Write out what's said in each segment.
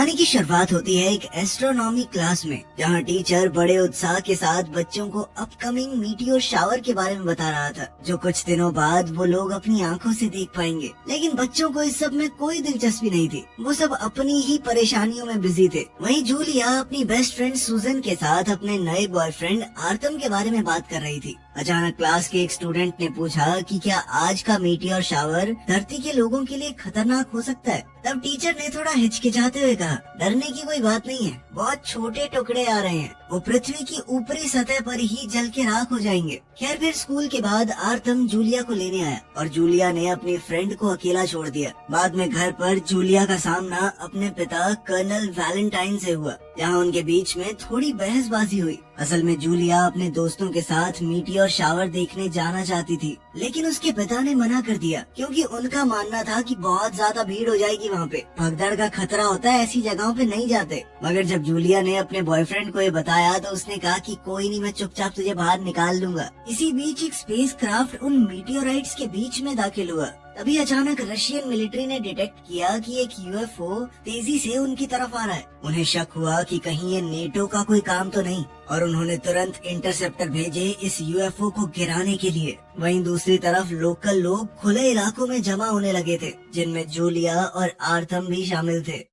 कहानी की शुरुआत होती है एक एस्ट्रोनॉमी क्लास में, जहाँ टीचर बड़े उत्साह के साथ बच्चों को अपकमिंग मीटियोर शावर के बारे में बता रहा था, जो कुछ दिनों बाद वो लोग अपनी आंखों से देख पाएंगे। लेकिन बच्चों को इस सब में कोई दिलचस्पी नहीं थी, वो सब अपनी ही परेशानियों में बिजी थे। वहीं जूलिया अपनी बेस्ट फ्रेंड सूजन के साथ अपने नए बॉयफ्रेंड आर्थम के बारे में बात कर रही थी। अचानक क्लास के एक स्टूडेंट ने पूछा कि क्या आज का मीटियोर शावर धरती के लोगों के लिए खतरनाक हो सकता है। तब टीचर ने थोड़ा हिचकिचाते हुए कहा, डरने की कोई बात नहीं है, बहुत छोटे टुकड़े आ रहे हैं, वो पृथ्वी की ऊपरी सतह पर ही जल के राख हो जाएंगे। खैर फिर स्कूल के बाद आर्थम जूलिया को लेने आया और जूलिया ने अपनी फ्रेंड को अकेला छोड़ दिया। बाद में घर पर जूलिया का सामना अपने पिता कर्नल वैलेंटाइन से हुआ, जहाँ उनके बीच में थोड़ी बहसबाजी हुई। असल में जूलिया अपने दोस्तों के साथ मीटियोर शावर देखने जाना चाहती थी, लेकिन उसके पिता ने मना कर दिया क्योंकि उनका मानना था कि बहुत ज्यादा भीड़ हो जाएगी वहाँ पे, भगदड़ का खतरा होता है, ऐसी जगहों पे नहीं जाते। मगर जब जूलिया ने अपने बॉयफ्रेंड को ये बताया तो उसने कहा कि कोई नहीं, मैं चुपचाप तुझे बाहर निकाल लूंगा। इसी बीच एक स्पेसक्राफ्ट उन मीटियोराइट्स के बीच में दाखिल हुआ। तभी अचानक रशियन मिलिट्री ने डिटेक्ट किया कि एक यूएफओ तेजी से उनकी तरफ आ रहा है। उन्हें शक हुआ कि कहीं ये नेटो का कोई काम तो नहीं, और उन्होंने तुरंत इंटरसेप्टर भेजे इस यूएफओ को गिराने के लिए। वहीं दूसरी तरफ लोकल लोग खुले इलाकों में जमा होने लगे थे, जिनमें जूलिया और आर्थम भी शामिल थे।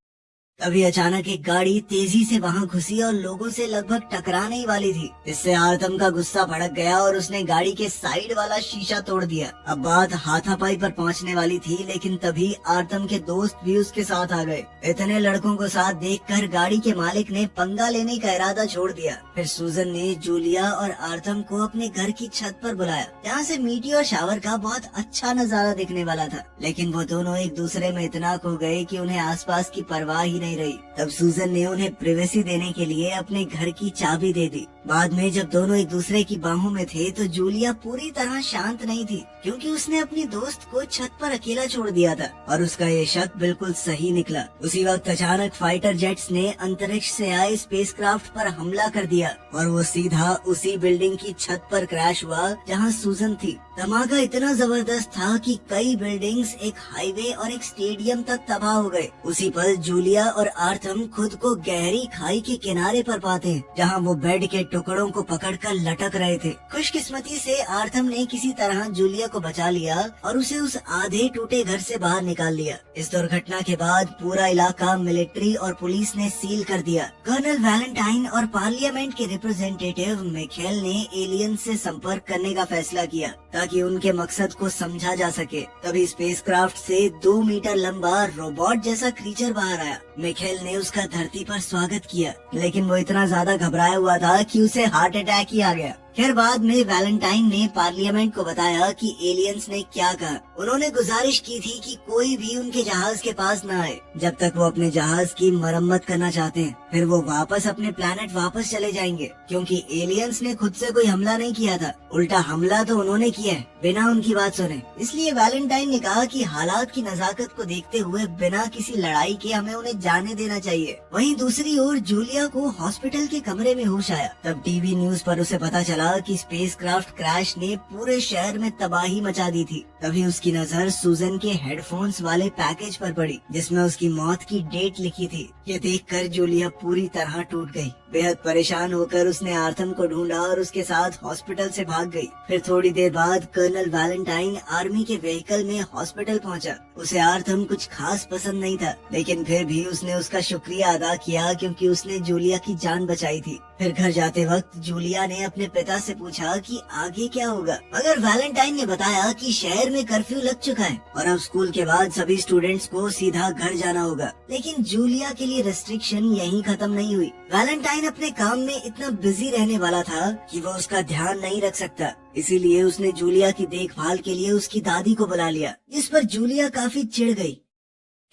तभी अचानक एक गाड़ी तेजी से वहां घुसी और लोगों से लगभग टकराने ही वाली थी। इससे आर्थम का गुस्सा भड़क गया और उसने गाड़ी के साइड वाला शीशा तोड़ दिया। अब बात हाथापाई पर पहुंचने वाली थी, लेकिन तभी आर्थम के दोस्त भी उसके साथ आ गए। इतने लड़कों को साथ देखकर गाड़ी के मालिक ने पंगा लेने का इरादा छोड़ दिया। फिर सूजन ने जूलिया और आर्थम को अपने घर की छत पर बुलाया, जहाँ से मीटियोर शावर का बहुत अच्छा नजारा दिखने वाला था। लेकिन वो दोनों एक दूसरे में इतना खो गए कि उन्हें आसपास की परवाह ही नहीं रही। तब सूजन ने उन्हें प्राइवेसी देने के लिए अपने घर की चाबी दे दी। बाद में जब दोनों एक दूसरे की बाहों में थे तो जूलिया पूरी तरह शांत नहीं थी, क्योंकि उसने अपनी दोस्त को छत पर अकेला छोड़ दिया था, और उसका ये शक बिल्कुल सही निकला। उसी वक्त अचानक फाइटर जेट्स ने अंतरिक्ष से आए स्पेसक्राफ्ट पर हमला कर दिया और वो सीधा उसी बिल्डिंग की छत पर क्रैश हुआ जहाँ सूजन थी। धमाका इतना जबरदस्त था कि कई बिल्डिंग्स, एक हाईवे और एक स्टेडियम तक तबाह हो गए। उसी पल जूलिया और आर्थम खुद को गहरी खाई के किनारे पर पाते हैं, जहाँ वो बेड के टुकड़ों को पकड़कर लटक रहे थे। खुशकिस्मती से आर्थम ने किसी तरह जूलिया को बचा लिया और उसे उस आधे टूटे घर से बाहर निकाल लिया। इस दुर्घटना के बाद पूरा इलाका मिलिट्री और पुलिस ने सील कर दिया। कर्नल वैलेंटाइन और पार्लियामेंट के रिप्रेजेंटेटिव मिखेल ने एलियन से संपर्क करने का फैसला किया ताकि उनके मकसद को समझा जा सके। तभी स्पेसक्राफ्ट से 2 मीटर लंबा रोबोट जैसा क्रीचर बाहर आया। मिखेल ने उसका धरती पर स्वागत किया, लेकिन वो इतना ज्यादा घबराया हुआ था कि उसे हार्ट अटैक ही आ गया। खैर बाद में वैलेंटाइन ने पार्लियामेंट को बताया कि एलियंस ने क्या कहा। उन्होंने गुजारिश की थी कि कोई भी उनके जहाज के पास न आए जब तक वो अपने जहाज की मरम्मत करना चाहते हैं। फिर वो वापस अपने प्लेनेट वापस चले जाएंगे, क्योंकि एलियंस ने खुद से कोई हमला नहीं किया था, उल्टा हमला तो उन्होंने किया है बिना उनकी बात सुने। इसलिए वैलेंटाइन ने कहा कि हालात की नजाकत को देखते हुए बिना किसी लड़ाई के हमें उन्हें जाने देना चाहिए। वहीं दूसरी ओर जूलिया को हॉस्पिटल के कमरे में होश आया। तब टीवी न्यूज पर उसे पता चला कि स्पेसक्राफ्ट क्रैश ने पूरे शहर में तबाही मचा दी थी। तभी उसकी नजर सूजन के हेडफोन्स वाले पैकेज पर पड़ी, जिसमें उसकी मौत की डेट लिखी थी। ये देखकर जूलिया पूरी तरह टूट गई। बेहद परेशान होकर उसने आर्थम को ढूंढा और उसके साथ हॉस्पिटल से भाग गई। फिर थोड़ी देर बाद कर्नल वैलेंटाइन आर्मी के व्हीकल में हॉस्पिटल पहुंचा। उसे आर्थम कुछ खास पसंद नहीं था, लेकिन फिर भी उसने उसका शुक्रिया अदा किया क्योंकि उसने जूलिया की जान बचाई थी। फिर घर जाते वक्त जूलिया ने अपने पिता से पूछा कि आगे क्या होगा, मगर वैलेंटाइन ने बताया कि शहर में कर्फ्यू लग चुका है और अब स्कूल के बाद सभी स्टूडेंट्स को सीधा घर जाना होगा। लेकिन जूलिया के लिए रेस्ट्रिक्शन यहीं खत्म नहीं हुई। वैलेंटाइन अपने काम में इतना बिजी रहने वाला था कि वो उसका ध्यान नहीं रख सकता, इसीलिए उसने जूलिया की देखभाल के लिए उसकी दादी को बुला लिया, जिस पर जूलिया काफी चिढ़ गई।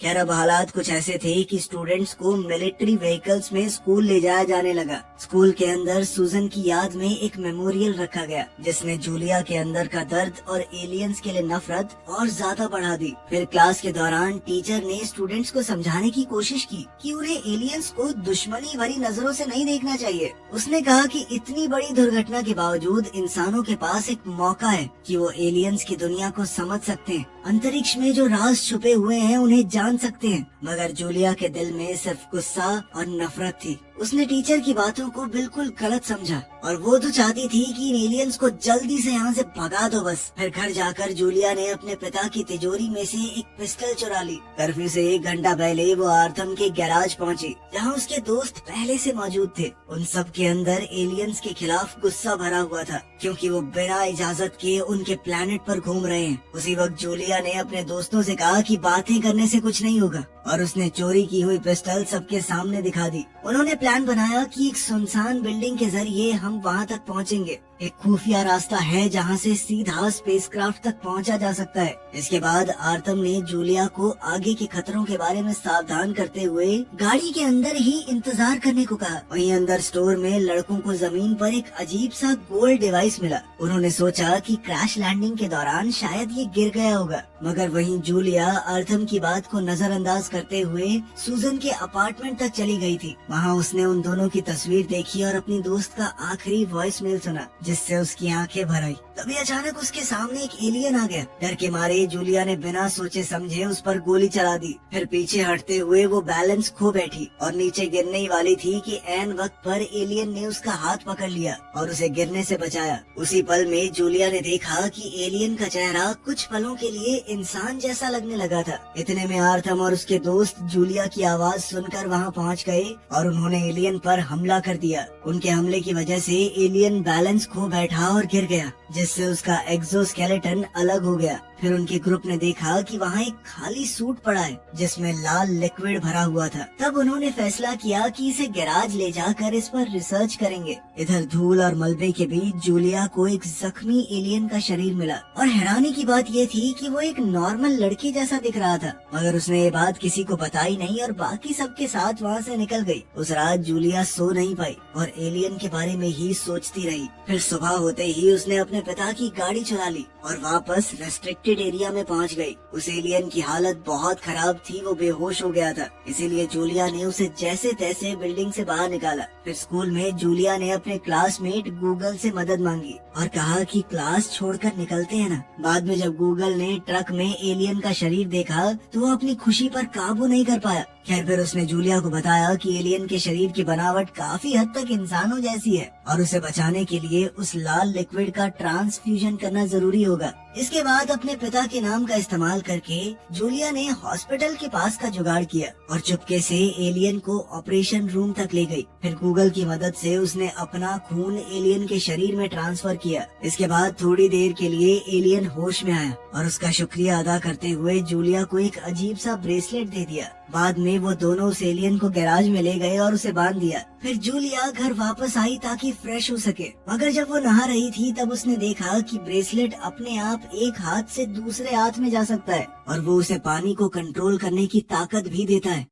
खैर अब हालात कुछ ऐसे थे कि स्टूडेंट्स को मिलिट्री व्हीकल्स में स्कूल ले जाया जाने लगा। स्कूल के अंदर सूजन की याद में एक मेमोरियल रखा गया, जिसने जूलिया के अंदर का दर्द और एलियंस के लिए नफरत और ज्यादा बढ़ा दी। फिर क्लास के दौरान टीचर ने स्टूडेंट्स को समझाने की कोशिश की कि उन्हें एलियंस को दुश्मनी भरी नजरों से नहीं देखना चाहिए। उसने कहा कि इतनी बड़ी दुर्घटना के बावजूद इंसानों के पास एक मौका है कि वो एलियंस की दुनिया को समझ सकते हैं। अंतरिक्ष में जो राज छुपे हुए हैं उन्हें जान सकते हैं। मगर जूलिया के दिल में सिर्फ गुस्सा और नफरत थी। उसने टीचर की बातों को बिल्कुल गलत समझा और वो तो चाहती थी कि इन एलियंस को जल्दी से यहाँ से भगा दो बस। फिर घर जाकर जूलिया ने अपने पिता की तिजोरी में से एक पिस्टल चुरा ली। कर्फ्यू से 1 घंटा पहले वो आर्थम के गैराज पहुंची, जहाँ उसके दोस्त पहले से मौजूद थे। उन सब के अंदर एलियंस के खिलाफ गुस्सा भरा हुआ था, क्योंकि वो बिना इजाजत के उनके प्लेनेट पर घूम रहे हैं। उसी वक्त जूलिया ने अपने दोस्तों से कहा कि बातें करने से कुछ नहीं होगा, और उसने चोरी की हुई पिस्टल सबके सामने दिखा दी। उन्होंने प्लान बनाया कि एक सुनसान बिल्डिंग के जरिए हम वहाँ तक पहुँचेंगे। एक खुफिया रास्ता है जहाँ से सीधा स्पेसक्राफ्ट तक पहुँचा जा सकता है। इसके बाद आर्थम ने जूलिया को आगे के खतरों के बारे में सावधान करते हुए गाड़ी के अंदर ही इंतजार करने को कहा। वहीं अंदर स्टोर में लड़कों को जमीन पर एक अजीब सा गोल डिवाइस मिला। उन्होंने सोचा कि क्रैश लैंडिंग के दौरान शायद ये गिर गया होगा, मगर वहीं जूलिया आर्थम की बात को नजरअंदाज करते हुए सूजन के अपार्टमेंट तक चली गई थी। वहाँ उसने उन दोनों की तस्वीर देखी और अपनी दोस्त का आखिरी वॉइस मेल सुना, जिससे उसकी आंखें भर आई। तभी अचानक उसके सामने एक एलियन आ गया। डर के मारे जूलिया ने बिना सोचे समझे उस पर गोली चला दी। फिर पीछे हटते हुए वो बैलेंस खो बैठी और नीचे गिरने ही वाली थी कि ऐन वक्त पर एलियन ने उसका हाथ पकड़ लिया और उसे गिरने से बचाया। उसी पल में जूलिया ने देखा कि एलियन का चेहरा कुछ पलों के लिए इंसान जैसा लगने लगा था। इतने में आर्थम और उसके दोस्त जूलिया की आवाज सुनकर वहाँ पहुँच गए और उन्होंने एलियन पर हमला कर दिया। उनके हमले की वजह से एलियन बैलेंस खो बैठा और गिर गया, जिससे उसका एक्सोस्केलेटन अलग हो गया। फिर उनके ग्रुप ने देखा कि वहाँ एक खाली सूट पड़ा है जिसमें लाल लिक्विड भरा हुआ था। तब उन्होंने फैसला किया कि इसे गैराज ले जाकर इस पर रिसर्च करेंगे। इधर धूल और मलबे के बीच जूलिया को एक जख्मी एलियन का शरीर मिला और हैरानी की बात ये थी कि वो एक नॉर्मल लड़की जैसा दिख रहा था। मगर उसने ये बात किसी को बताई नहीं और बाकी सबके साथ वहाँ से निकल गई। उस रात जूलिया सो नहीं पाई और एलियन के बारे में ही सोचती रही। फिर सुबह होते ही उसने अपने पिता की गाड़ी चुरा ली और वापस रेस्ट्रिक्टेड एरिया में पहुंच गई। उस एलियन की हालत बहुत खराब थी, वो बेहोश हो गया था। इसीलिए जूलिया ने उसे जैसे तैसे बिल्डिंग से बाहर निकाला। फिर स्कूल में जूलिया ने अपने क्लासमेट गूगल से मदद मांगी और कहा कि क्लास छोड़कर निकलते हैं ना। बाद में जब गूगल ने ट्रक में एलियन का शरीर देखा तो वो अपनी खुशी पर काबू नहीं कर पाया। खैर फिर उसने जूलिया को बताया कि एलियन के शरीर की बनावट काफी हद तक इंसानों जैसी है और उसे बचाने के लिए उस लाल लिक्विड का ट्रांसफ्यूजन करना जरूरी होगा। इसके बाद अपने पिता के नाम का इस्तेमाल करके जूलिया ने हॉस्पिटल के पास का जुगाड़ किया और चुपके से एलियन को ऑपरेशन रूम तक ले गई। फिर गूगल की मदद से उसने अपना खून एलियन के शरीर में ट्रांसफर किया। इसके बाद थोड़ी देर के लिए एलियन होश में आया और उसका शुक्रिया अदा करते हुए जूलिया को एक अजीब सा ब्रेसलेट दे दिया। बाद में वो दोनों उस एलियन को गैराज में ले गए और उसे बांध दिया। फिर जूलिया घर वापस आई ताकि फ्रेश हो सके, मगर जब वो नहा रही थी तब उसने देखा कि ब्रेसलेट अपने आप एक हाथ से दूसरे हाथ में जा सकता है और वो उसे पानी को कंट्रोल करने की ताकत भी देता है।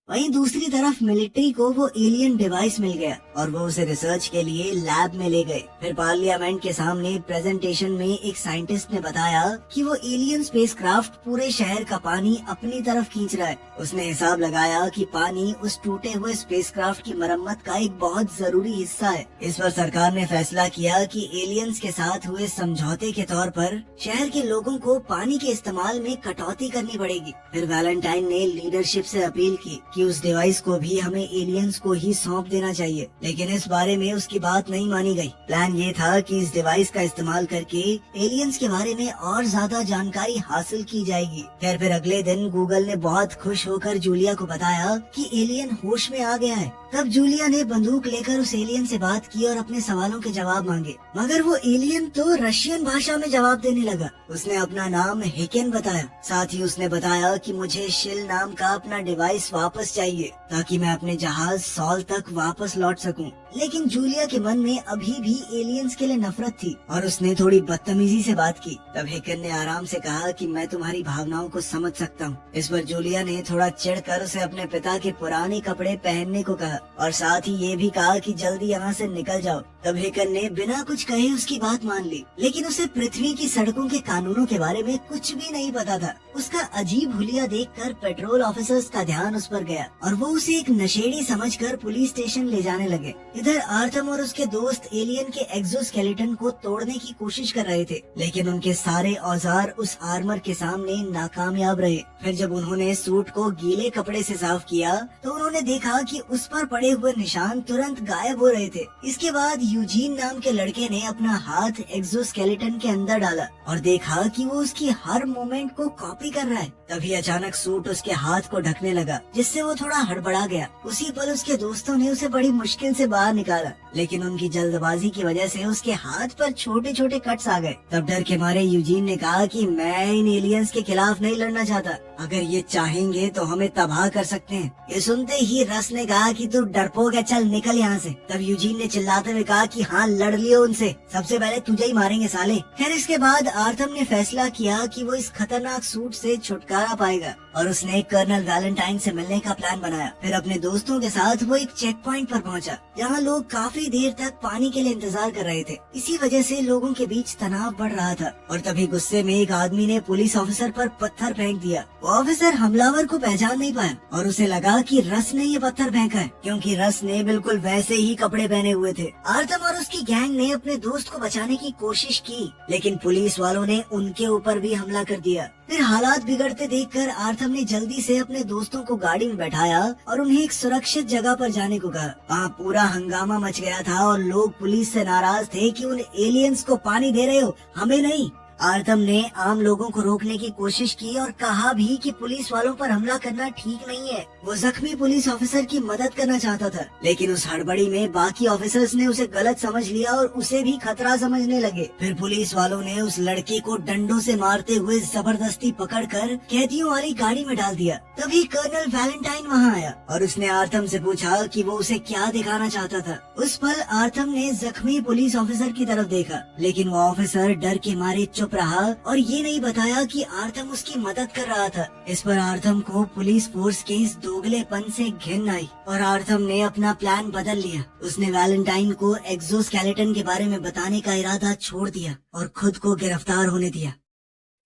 वहीं दूसरी तरफ मिलिट्री को वो एलियन डिवाइस मिल गया और वो उसे रिसर्च के लिए लैब में ले गए। फिर पार्लियामेंट के सामने प्रेजेंटेशन में एक साइंटिस्ट ने बताया कि वो एलियन स्पेसक्राफ्ट पूरे शहर का पानी अपनी तरफ खींच रहा है। उसने हिसाब लगाया कि पानी उस टूटे हुए स्पेसक्राफ्ट की मरम्मत का एक बहुत जरूरी हिस्सा है। इस पर सरकार ने फैसला किया कि एलियंस के साथ हुए समझौते के तौर पर शहर के लोगों को पानी के इस्तेमाल में कटौती करनी पड़ेगी। फिर वैलेंटाइन ने लीडरशिप से अपील की कि उस डिवाइस को भी हमें एलियंस को ही सौंप देना चाहिए, लेकिन इस बारे में उसकी बात नहीं मानी गई। प्लान ये था कि इस डिवाइस का इस्तेमाल करके एलियंस के बारे में और ज्यादा जानकारी हासिल की जाएगी। खैर फिर अगले दिन गूगल ने बहुत खुश होकर जूलिया को बताया कि एलियन होश में आ गया है। तब जूलिया ने बंदूक लेकर उस एलियन से बात की और अपने सवालों के जवाब मांगे, मगर वो एलियन तो रशियन भाषा में जवाब देने लगा। उसने अपना नाम हेकेन बताया। साथ ही उसने बताया कि मुझे शिल नाम का अपना डिवाइस वापस चाहिए ताकि मैं अपने जहाज सॉल तक वापस लौट सकूं। लेकिन जूलिया के मन में अभी भी एलियंस के लिए नफरत थी और उसने थोड़ी बदतमीजी से बात की। तब हेकेन ने आराम से कहा कि मैं तुम्हारी भावनाओं को समझ सकता हूँ। इस पर जूलिया ने थोड़ा चिढ़कर उसे अपने पिता के पुराने कपड़े पहनने को कहा और साथ ही ये भी कहा कि जल्दी यहाँ से निकल जाओ। तब हैकन ने बिना कुछ कहे उसकी बात मान ली, लेकिन उसे पृथ्वी की सड़कों के कानूनों के बारे में कुछ भी नहीं पता था। उसका अजीब हुलिया देखकर पेट्रोल ऑफिसर्स का ध्यान उस पर गया और वो उसे एक नशेड़ी समझकर पुलिस स्टेशन ले जाने लगे। इधर आर्थम और उसके दोस्त एलियन के एक्सोस्केलेटन को तोड़ने की कोशिश कर रहे थे, लेकिन उनके सारे औजार उस आर्मर के सामने नाकामयाब रहे। फिर जब उन्होंने सूट को गीले कपड़े से साफ किया तो उन्होंने देखा कि उस पर पड़े हुए निशान तुरंत गायब हो रहे थे। इसके बाद यूजीन नाम के लड़के ने अपना हाथ एक्सोस्केलेटन के अंदर डाला और देखा कि वो उसकी हर मूवमेंट को कॉपी कर रहा है। तभी अचानक सूट उसके हाथ को ढकने लगा, जिससे वो थोड़ा हड़बड़ा गया। उसी पल उसके दोस्तों ने उसे बड़ी मुश्किल से बाहर निकाला, लेकिन उनकी जल्दबाजी की वजह से उसके हाथ पर छोटे छोटे कट्स आ गए। तब डर के मारे यूजीन ने कहा कि मैं इन एलियंस के खिलाफ नहीं लड़ना चाहता, अगर ये चाहेंगे तो हमें तबाह कर सकते हैं। ये सुनते ही रस ने कहा कि तू डरपोक है, चल निकल यहाँ से। तब यूजीन ने चिल्लाते हुए कहा कि हाँ, लड़ लियो उनसे, सबसे पहले तुझे ही मारेंगे साले। खैर इसके बाद आर्थम ने फैसला किया कि वो इस खतरनाक सूट से छुटकारा पाएगा और उसने कर्नल वैलेंटाइन से मिलने का प्लान बनाया। फिर अपने दोस्तों के साथ वो एक चेक पॉइंट पर पहुंचा, जहां लोग काफी देर तक पानी के लिए इंतजार कर रहे थे। इसी वजह से लोगों के बीच तनाव बढ़ रहा था और तभी गुस्से में एक आदमी ने पुलिस ऑफिसर पर पत्थर फेंक दिया। वो ऑफिसर हमलावर को पहचान नहीं पाया और उसे लगा कि रस ने ये पत्थर फेंका है, क्योंकि रस ने बिल्कुल वैसे ही कपड़े पहने हुए थे। आर्थम और उसकी गैंग ने अपने दोस्त को बचाने की कोशिश की, लेकिन पुलिस वालों ने उनके ऊपर भी हमला कर दिया। फिर हालात बिगड़ते देखकर आर्थम ने जल्दी से अपने दोस्तों को गाड़ी में बैठाया और उन्हें एक सुरक्षित जगह पर जाने को कहा। वहाँ पूरा हंगामा मच गया था और लोग पुलिस से नाराज थे कि उन एलियंस को पानी दे रहे हो, हमें नहीं। आर्थम ने आम लोगों को रोकने की कोशिश की और कहा भी कि पुलिस वालों पर हमला करना ठीक नहीं है। वो जख्मी पुलिस ऑफिसर की मदद करना चाहता था, लेकिन उस हड़बड़ी में बाकी ऑफिसर्स ने उसे गलत समझ लिया और उसे भी खतरा समझने लगे। फिर पुलिस वालों ने उस लड़के को डंडों से मारते हुए जबरदस्ती पकड़कर कैदियों वाली गाड़ी में डाल दिया। तभी कर्नल वैलेंटाइन वहाँ आया और उसने आर्थम से पूछा कि वो उसे क्या दिखाना चाहता था। उस पल आर्थम ने जख्मी पुलिस ऑफिसर की तरफ देखा, लेकिन वो ऑफिसर डर के मारे चुप रहा और ये नहीं बताया कि आर्थम उसकी मदद कर रहा था। इस पर आर्थम को पुलिस फोर्स के इस दोगलेपन से घिन आई और आर्थम ने अपना प्लान बदल लिया। उसने वैलेंटाइन को एक्सोस्केलेटन के बारे में बताने का इरादा छोड़ दिया और खुद को गिरफ्तार होने दिया।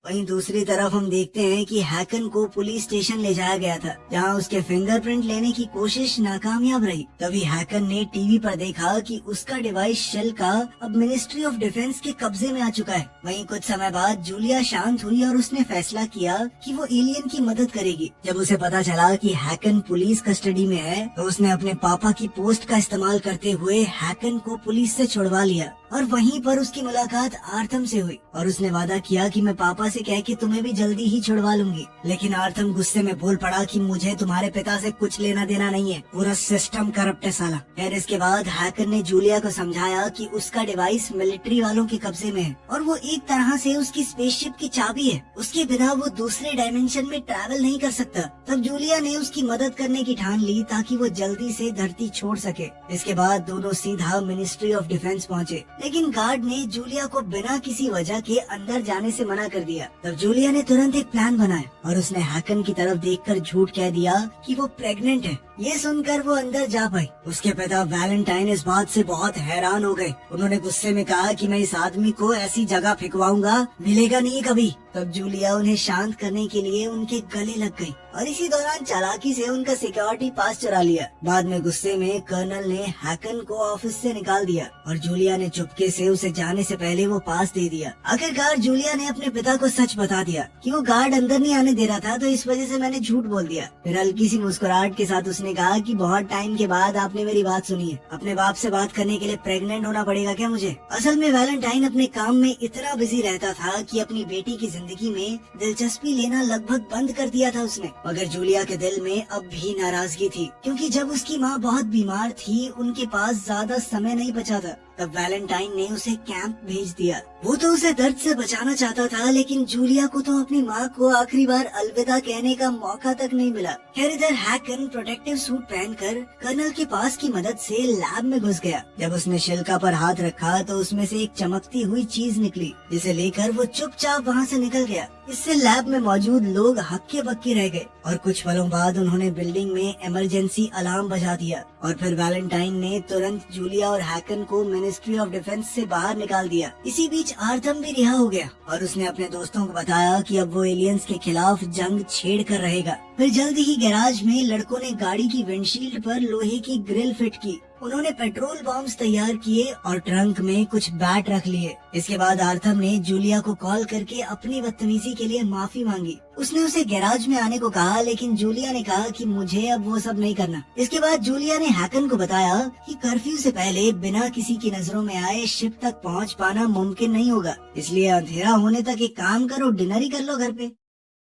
वहीं दूसरी तरफ हम देखते हैं कि हैकन को पुलिस स्टेशन ले जाया गया था, जहां उसके फिंगरप्रिंट लेने की कोशिश नाकामयाब रही। तभी हैकन ने टीवी पर देखा कि उसका डिवाइस शेल का अब मिनिस्ट्री ऑफ डिफेंस के कब्जे में आ चुका है। वहीं कुछ समय बाद जूलिया शांत हुई और उसने फैसला किया कि वो एलियन की मदद करेगी। जब उसे पता चला कि हैकन पुलिस कस्टडी में है तो उसने अपने पापा की पोस्ट का इस्तेमाल करते हुए हैकन को पुलिस से छुड़वा लिया और वहीं पर उसकी मुलाकात आर्थम से हुई और उसने वादा किया कि मैं पापा से कह के तुम्हें भी जल्दी ही छुड़वा लूंगी। लेकिन आर्थम गुस्से में बोल पड़ा कि मुझे तुम्हारे पिता से कुछ लेना देना नहीं है, पूरा सिस्टम करप्ट है साला। फिर इसके बाद हैकर ने जूलिया को समझाया कि उसका डिवाइस मिलिट्री वालों के कब्जे में है और वो एक तरह से उसकी स्पेसशिप की चाबी है, उसके बिना वो दूसरे डायमेंशन में ट्रैवल नहीं कर सकता। तब जूलिया ने उसकी मदद करने की ठान ली ताकि वो जल्दी से धरती छोड़ सके। इसके बाद दोनों सीधा मिनिस्ट्री ऑफ डिफेंस पहुँचे, लेकिन गार्ड ने जूलिया को बिना किसी वजह के अंदर जाने से मना कर दिया। तब जूलिया ने तुरंत एक प्लान बनाया और उसने हैकन की तरफ देखकर झूठ कह दिया कि वो प्रेग्नेंट है। ये सुनकर वो अंदर जा पाई। उसके पिता वैलेंटाइन इस बात से बहुत हैरान हो गए। उन्होंने गुस्से में कहा कि मैं इस आदमी को ऐसी जगह फिकवाऊंगा, मिलेगा नहीं कभी। तब जूलिया उन्हें शांत करने के लिए उनके गले लग गई और इसी दौरान चालाकी से उनका सिक्योरिटी पास चुरा लिया। बाद में गुस्से में कर्नल ने हैकन को ऑफिस से निकाल दिया और जूलिया ने चुपके से उसे जाने से पहले वो पास दे दिया। आखिरकार जूलिया ने अपने पिता को सच बता दिया कि वो गार्ड अंदर नहीं आने दे रहा था, तो इस वजह से मैंने झूठ बोल दिया। फिर हल्की सी मुस्कुराहट के साथ उसने कहा कि बहुत टाइम के बाद आपने मेरी बात सुनी है, अपने बाप से बात करने के लिए प्रेग्नेंट होना पड़ेगा क्या मुझे? असल में वैलेंटाइन अपने काम में इतना बिजी रहता था कि अपनी बेटी की जिंदगी में दिलचस्पी लेना लगभग बंद कर दिया था उसने। मगर जूलिया के दिल में अब भी नाराजगी थी, क्योंकि जब उसकी माँ बहुत बीमार थी उनके पास ज्यादा समय नहीं बचा था। तब वैलेंटाइन ने उसे कैंप भेज दिया। वो तो उसे दर्द से बचाना चाहता था, लेकिन जूलिया को तो अपनी माँ को आखिरी बार अलविदा कहने का मौका तक नहीं मिला। खैर इधर हैकन प्रोटेक्टिव सूट पहनकर कर्नल के पास की मदद से लैब में घुस गया। जब उसने शिल्का पर हाथ रखा तो उसमें से एक चमकती हुई चीज निकली, जिसे लेकर वो चुपचाप वहाँ से निकल गया। इससे लैब में मौजूद लोग हक्के बक्के रह गए और कुछ पलों बाद उन्होंने बिल्डिंग में इमरजेंसी अलार्म बजा दिया और फिर वैलेंटाइन ने तुरंत जूलिया और हैकन को मिनिस्ट्री ऑफ डिफेंस से बाहर निकाल दिया। इसी बीच आर्थम भी रिहा हो गया और उसने अपने दोस्तों को बताया कि अब वो एलियंस के खिलाफ जंग छेड़ कर रहेगा। फिर जल्दी ही गैराज में लड़कों ने गाड़ी की विंडशील्ड पर लोहे की ग्रिल फिट की। उन्होंने पेट्रोल बॉम्ब्स तैयार किए और ट्रंक में कुछ बैट रख लिए। इसके बाद आर्थम ने जूलिया को कॉल करके अपनी बदतमीजी के लिए माफी मांगी। उसने उसे गैराज में आने को कहा, लेकिन जूलिया ने कहा कि मुझे अब वो सब नहीं करना। इसके बाद जूलिया ने हैकन को बताया कि कर्फ्यू से पहले बिना किसी की नजरों में आए शिप तक पहुंच पाना मुमकिन नहीं होगा, इसलिए अंधेरा होने तक एक काम करो, डिनर ही कर लो घर पे।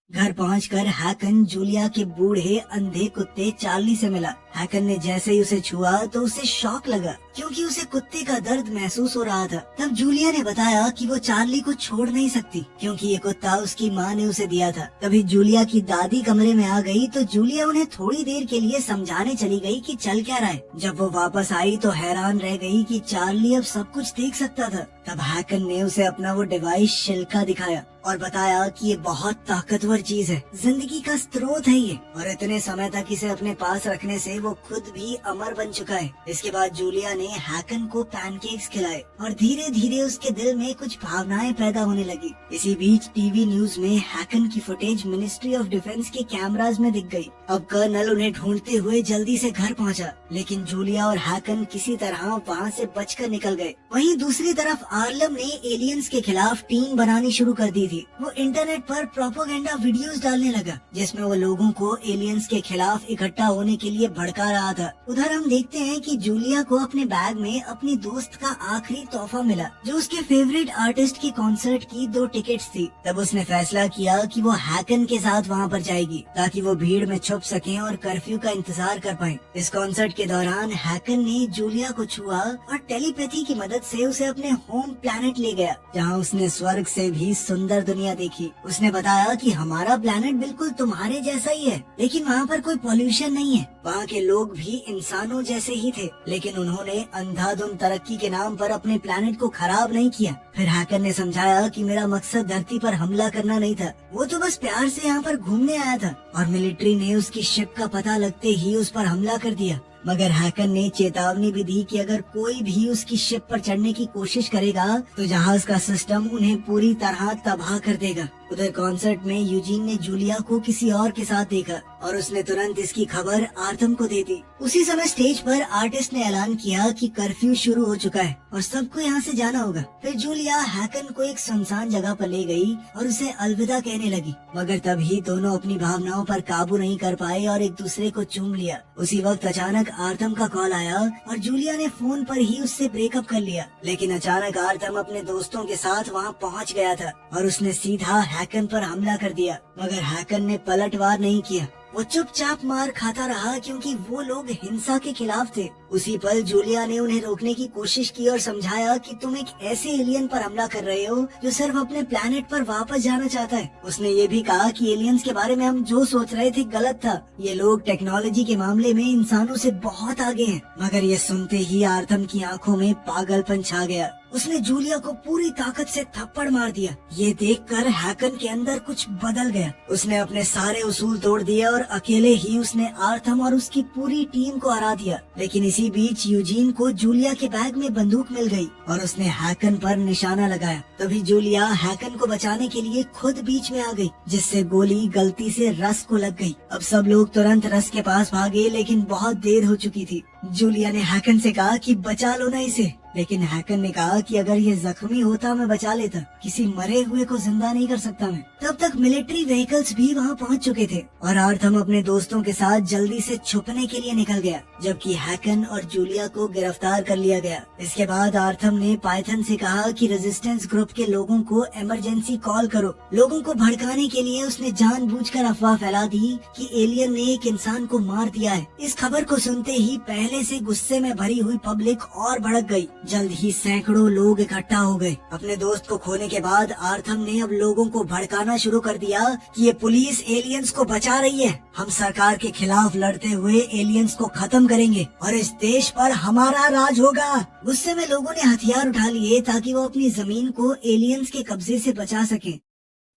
घर पहुंचकर हैकन जूलिया के बूढ़े अंधे कुत्ते चार्ली से मिला। हैकन ने जैसे ही उसे छुआ तो उसे शॉक लगा, क्योंकि उसे कुत्ते का दर्द महसूस हो रहा था। तब जूलिया ने बताया कि वो चार्ली को छोड़ नहीं सकती, क्योंकि ये कुत्ता उसकी माँ ने उसे दिया था। तभी जूलिया की दादी कमरे में आ गई तो जूलिया उन्हें थोड़ी देर के लिए समझाने चली गई कि चल क्या रहा है। जब वो वापस आई तो हैरान रह गई कि चार्ली अब सब कुछ देख सकता था। तब हैकन ने उसे अपना वो डिवाइस शिल्का दिखाया और बताया कि ये बहुत ताकतवर चीज है, जिंदगी का स्रोत है ये, और इतने समय तक इसे अपने पास रखने से वो खुद भी अमर बन चुका है। इसके बाद जूलिया ने हैकन को पैनकेक्स खिलाए और धीरे धीरे उसके दिल में कुछ भावनाएं पैदा होने लगी। इसी बीच टीवी न्यूज में हैकन की फुटेज मिनिस्ट्री ऑफ डिफेंस के कैमराज में दिख गई। अब कर्नल उन्हें ढूंढते हुए जल्दी से घर पहुंचा, लेकिन जूलिया और हैकन किसी तरह वहां से बचकर निकल गए। वहीं दूसरी तरफ आर्लम ने एलियंस के खिलाफ टीम बनानी शुरू कर दी थी। वो इंटरनेट पर प्रोपेगेंडा वीडियोस डालने लगा, जिसमें वो लोगों को एलियंस के खिलाफ इकट्ठा होने के लिए भड़का रहा था। उधर हम देखते हैं कि जूलिया को अपने बैग में अपनी दोस्त का आखिरी तोहफा मिला, जो उसके फेवरेट आर्टिस्ट की कॉन्सर्ट की 2 टिकट्स थी। तब उसने फैसला किया कि वो हैकन के साथ वहाँ पर जाएगी, ताकि वो भीड़ में छुप सके और कर्फ्यू का इंतजार कर पाए। इस कॉन्सर्ट के दौरान हैकन ने जूलिया को छुआ और टेलीपैथी की मदद से उसे अपने होम प्लैनेट ले गया, जहाँ उसने स्वर्ग से भी सुंदर दुनिया देखी। उसने बताया कि हमारा प्लैनेट बिल्कुल तुम्हारे जैसा ही है, लेकिन वहाँ पर कोई पॉल्यूशन नहीं है। वहाँ के लोग भी इंसानों जैसे ही थे, लेकिन उन्होंने अंधाधुंध तरक्की के नाम पर अपने प्लैनेट को खराब नहीं किया। फिर हैकर ने समझाया कि मेरा मकसद धरती पर हमला करना नहीं था, वो तो बस प्यार से यहाँ पर घूमने आया था, और मिलिट्री ने उसकी शिप का पता लगते ही उस पर हमला कर दिया। मगर हैकर ने चेतावनी भी दी कि अगर कोई भी उसकी शिप पर चढ़ने की कोशिश करेगा तो जहाज का सिस्टम उन्हें पूरी तरह तबाह कर देगा। उधर कॉन्सर्ट में यूजीन ने जूलिया को किसी और के साथ देखा और उसने तुरंत इसकी खबर आर्थम को दे दी। उसी समय स्टेज पर आर्टिस्ट ने ऐलान किया कि कर्फ्यू शुरू हो चुका है और सबको यहाँ से जाना होगा। फिर जूलिया हैकन को एक सुनसान जगह पर ले गई और उसे अलविदा कहने लगी, मगर तभी दोनों अपनी भावनाओं पर काबू नहीं कर पाए और एक दूसरे को चूम लिया। उसी वक्त अचानक आर्थम का कॉल आया और जूलिया ने फोन पर ही उससे ब्रेकअप कर लिया। लेकिन अचानक आर्थम अपने दोस्तों के साथ वहाँ पहुँच गया था और उसने सीधा हैकन पर हमला कर दिया, मगर हैकन ने पलटवार नहीं किया। वो चुपचाप मार खाता रहा, क्योंकि वो लोग हिंसा के खिलाफ थे। उसी पल जूलिया ने उन्हें रोकने की कोशिश की और समझाया कि तुम एक ऐसे एलियन पर हमला कर रहे हो जो सिर्फ अपने प्लेनेट पर वापस जाना चाहता है। उसने ये भी कहा कि एलियंस के बारे में हम जो सोच रहे थे गलत था, ये लोग टेक्नोलॉजी के मामले में इंसानों से बहुत आगे हैं। मगर ये सुनते ही आर्थम की आंखों में पागलपन छा गया। उसने जूलिया को पूरी ताकत से थप्पड़ मार दिया। ये देखकर हैकन के अंदर कुछ बदल गया। उसने अपने सारे उसूल तोड़ दिए और अकेले ही उसने आर्थम और उसकी पूरी टीम को हरा दिया। लेकिन इसी बीच यूजीन को जूलिया के बैग में बंदूक मिल गई और उसने हैकन पर निशाना लगाया। तभी जूलिया हैकन को बचाने के लिए खुद बीच में आ गई, जिससे गोली गलती से रस को लग गई। अब सब लोग तुरंत रस के पास भागे, लेकिन बहुत देर हो चुकी थी। जूलिया ने हैकन से कहा कि बचा लो ना इसे, लेकिन हैकन ने कहा कि अगर ये जख्मी होता मैं बचा लेता, किसी मरे हुए को जिंदा नहीं कर सकता मैं। तब तक मिलिट्री व्हीकल्स भी वहाँ पहुँच चुके थे और आर्थम अपने दोस्तों के साथ जल्दी से छुपने के लिए निकल गया, जबकि हैकन और जूलिया को गिरफ्तार कर लिया गया। इसके बाद आर्थम ने पाइथन से कहा कि रेजिस्टेंस ग्रुप के लोगों को इमरजेंसी कॉल करो। लोगों को भड़काने के लिए उसने जानबूझकर अफवाह फैला दी कि एलियन ने एक इंसान को मार दिया है। इस खबर को सुनते ही पहले से गुस्से में भरी हुई पब्लिक और भड़क गई। जल्द ही सैकड़ों लोग इकट्ठा हो गए। अपने दोस्त को खोने के बाद आर्थम ने अब लोगों को भड़काना शुरू कर दिया कि ये पुलिस एलियंस को बचा रही है। हम सरकार के खिलाफ लड़ते हुए एलियंस को खत्म करेंगे और इस देश पर हमारा राज होगा। गुस्से में लोगों ने हथियार उठा लिए ताकि वो अपनी जमीन को एलियंस के कब्जे से बचा सके।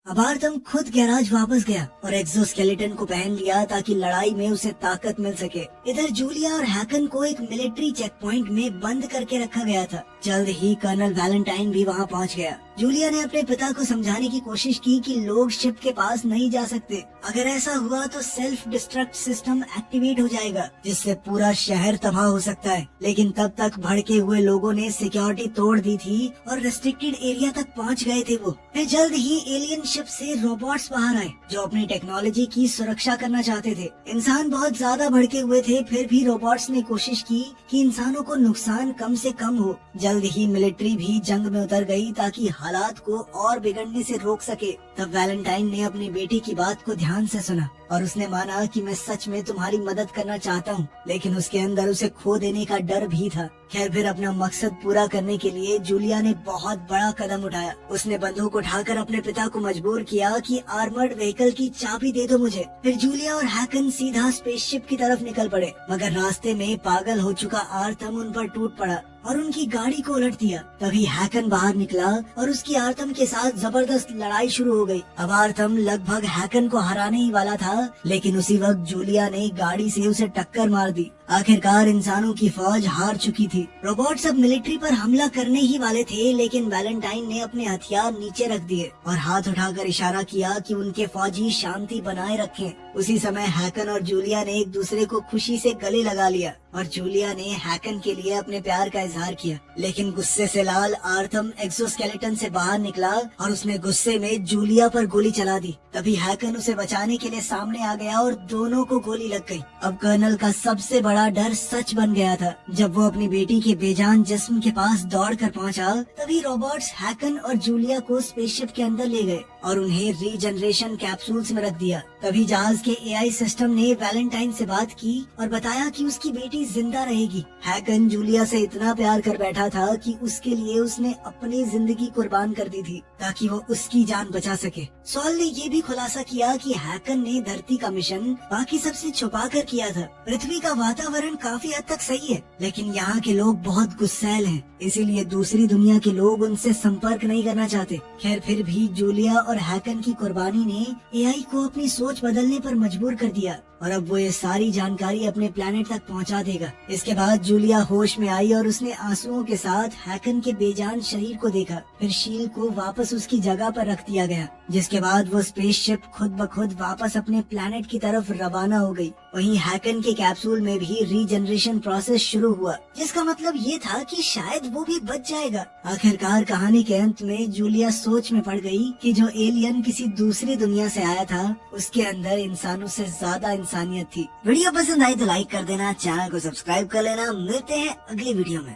अब आर्थम खुद गैराज वापस गया और एक्सोस्केलेटन को पहन लिया ताकि लड़ाई में उसे ताकत मिल सके। इधर जूलिया और हैकन को एक मिलिट्री चेक पॉइंट में बंद करके रखा गया था। जल्द ही कर्नल वैलेंटाइन भी वहाँ पहुँच गया। जूलिया ने अपने पिता को समझाने की कोशिश की कि लोग शिप के पास नहीं जा सकते। अगर ऐसा हुआ तो सेल्फ डिस्ट्रक्ट सिस्टम एक्टिवेट हो जाएगा, जिससे पूरा शहर तबाह हो सकता है। लेकिन तब तक भड़के हुए लोगों ने सिक्योरिटी तोड़ दी थी और रेस्ट्रिक्टेड एरिया तक पहुंच गए थे वो। फिर जल्द ही एलियन शिप से रोबोट्स बाहर आए जो अपनी टेक्नोलॉजी की सुरक्षा करना चाहते थे। इंसान बहुत ज्यादा भड़के हुए थे, फिर भी रोबोट्स ने कोशिश की कि इंसानों को नुकसान कम से कम हो। जल्द ही मिलिट्री भी जंग में उतर गई ताकि हालात को और बिगड़ने से रोक सके। तब वैलेंटाइन ने अपनी बेटी की बात को ध्यान से सुना और उसने माना कि मैं सच में तुम्हारी मदद करना चाहता हूँ, लेकिन उसके अंदर उसे खो देने का डर भी था। खैर, फिर अपना मकसद पूरा करने के लिए जूलिया ने बहुत बड़ा कदम उठाया। उसने बंदूक उठाकर अपने पिता को मजबूर किया कि आर्मर्ड व्हीकल की चाबी दे दो मुझे। फिर जूलिया और हैकन सीधा स्पेसशिप की तरफ निकल पड़े, मगर रास्ते में पागल हो चुका आर्थम उन पर टूट पड़ा और उनकी गाड़ी को उलट दिया। तभी हैकन बाहर निकला और उसकी आर्थम के साथ जबरदस्त लड़ाई शुरू हो गई। अब आर्थम लगभग हैकन को हराने ही वाला था, लेकिन उसी वक्त जूलिया ने गाड़ी से उसे टक्कर मार दी। आखिरकार इंसानों की फौज हार चुकी थी। रोबोट्स अब मिलिट्री पर हमला करने ही वाले थे, लेकिन वैलेंटाइन ने अपने हथियार नीचे रख दिए और हाथ उठाकर इशारा किया कि उनके फौजी शांति बनाए रखें। उसी समय हैकन और जूलिया ने एक दूसरे को खुशी से गले लगा लिया और जूलिया ने हैकन के लिए अपने प्यार का इजहार किया। लेकिन गुस्से से लाल आर्थम एक्सोस्केलेटन से बाहर निकला और उसने गुस्से में जूलिया पर गोली चला दी। तभी हैकन उसे बचाने के लिए सामने आ गया और दोनों को गोली लग गई। अब कर्नल का सबसे बड़ा डर सच बन गया था। जब वो अपनी बेटी के बेजान जिस्म के पास दौड़कर पहुंचा, तभी रोबोट्स हैकन और जूलिया को स्पेसशिप के अंदर ले गए और उन्हें रीजनरेशन कैप्सूल्स में रख दिया। तभी जहाज के एआई सिस्टम ने वैलेंटाइन से बात की और बताया कि उसकी बेटी जिंदा रहेगी। हैकन जूलिया से इतना प्यार कर बैठा था कि उसके लिए उसने अपनी जिंदगी कुर्बान कर दी थी ताकि वो उसकी जान बचा सके। सॉल ने ये भी खुलासा किया कि हैकन ने धरती का मिशन बाकी सबसे छुपा कर किया था। पृथ्वी का वातावरण काफी हद तक सही है, लेकिन यहाँ के लोग बहुत गुस्सैल हैं, इसीलिए दूसरी दुनिया के लोग उनसे संपर्क नहीं करना चाहते। खैर, फिर भी जूलिया और हैकन की कुर्बानी ने एआई को अपनी सोच बदलने पर मजबूर कर दिया और अब वो ये सारी जानकारी अपने प्लेनेट तक पहुंचा देगा। इसके बाद जूलिया होश में आई और उसने आंसुओं के साथ हैकन के बेजान शरीर को देखा। फिर शील्ड को वापस उसकी जगह पर रख दिया गया, जिसके बाद वो स्पेसशिप खुद ब खुद वापस अपने प्लेनेट की तरफ रवाना हो गई। वहीं हैकन के कैप्सूल में भी रीजनरेशन प्रोसेस शुरू हुआ, जिसका मतलब ये था कि शायद वो भी बच जाएगा। आखिरकार कहानी के अंत में जूलिया सोच में पड़ गई कि जो एलियन किसी दूसरी दुनिया से आया था, उसके अंदर इंसानों से ज्यादा इंसानियत थी। वीडियो पसंद आई तो लाइक कर देना, चैनल को सब्सक्राइब कर लेना। मिलते हैं अगली वीडियो में।